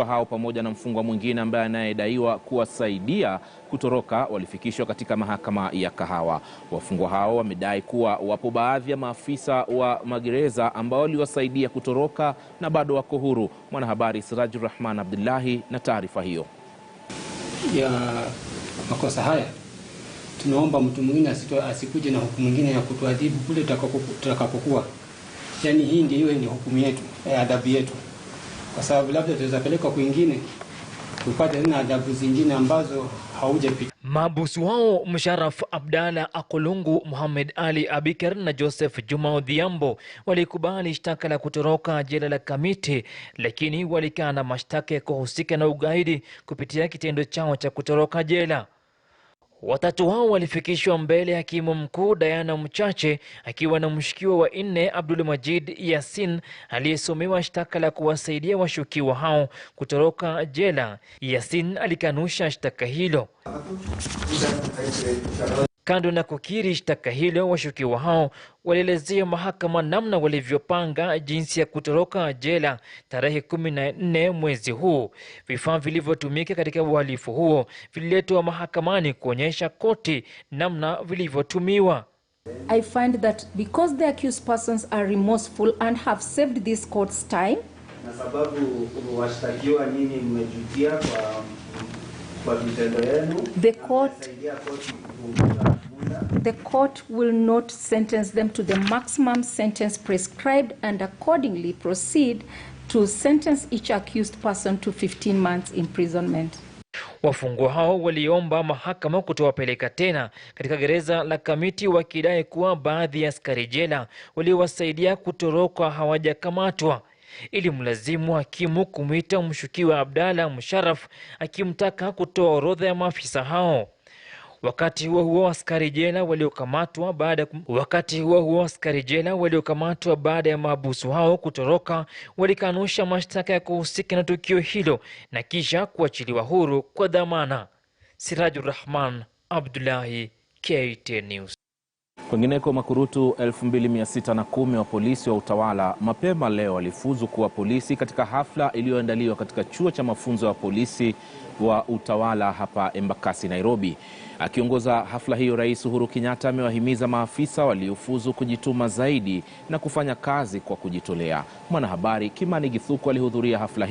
hao pamoja na mfungwa mwingine ambaye anayedaiwa kuwasaidia kutoroka walifikishwa katika mahakama ya Kahawa. Wafungwa hao wamedai kuwa wapo baadhi ya maafisa wa magereza ambao waliwasaidia kutoroka na bado wako huru. Mwanahabari Sirajur Rahman Abdullahi na taarifa hiyo. Ya makosa haya tunaomba mtu mwingine asikuje na hukumu nyingine ya kutuadhibu kule tutakapokuwa. Yaani hii ndio hukumu yetu, adhabu yetu. Kwa sababu labda tunaweza peleka kwingine tupate na adhabu zingine ambazo haujapita. Mabusu hao Musharraf Abdalla Akolungu, Muhammad Ali Abikar na Joseph Juma Odhiambo walikubali shtaka la kutoroka jela la Kamiti, lakini walikana mashtaka ya kuhusika na ugaidi kupitia kitendo chao cha kutoroka jela. Watatu hao walifikishwa mbele ya hakimu mkuu Diana Mchache akiwa na mshukiwa wa 4 Abdul Majid Yasin aliyesomewa shtaka la kuwasaidia washukiwa hao kutoroka jela. Yasin alikanusha shtaka hilo. Kando na kukiri shtaka hilo, washukiwa hao walielezea mahakama namna walivyopanga jinsi ya kutoroka jela tarehe 14 mwezi huu. Vifaa vilivyotumika katika uhalifu huo vililetwa mahakamani kuonyesha koti namna vilivyotumiwa. I find that because the accused persons are remorseful and have saved this court's time, na sababu washtakiwa nini mmejutia kwa vitendo yenu, the court will not sentence them to the maximum sentence prescribed and accordingly proceed to sentence each accused person to 15 months imprisonment. Wafungwa hao waliomba mahakama kutowapeleka tena katika gereza la Kamiti, wakidai kuwa baadhi ya askari jela waliowasaidia kutoroka hawajakamatwa. Ili mlazimu hakimu kumwita mshukiwa Abdalla Musharraf akimtaka kutoa orodha ya maafisa hao. Wakati huo askari jela waliokamatwa baada ya mahabusu hao kutoroka walikanusha mashtaka ya kuhusika na tukio hilo na kisha kuachiliwa huru kwa dhamana. Sirajur Rahman Abdullahi, KTN News. Kwingineko, makurutu 2610 wa polisi wa utawala mapema leo walifuzu kuwa polisi katika hafla iliyoandaliwa katika chuo cha mafunzo ya polisi wa utawala hapa Embakasi, Nairobi. Akiongoza hafla hiyo, Rais Uhuru Kenyatta amewahimiza maafisa waliofuzu kujituma zaidi na kufanya kazi kwa kujitolea. Mwanahabari Kimani Githuku alihudhuria hafla hiyo.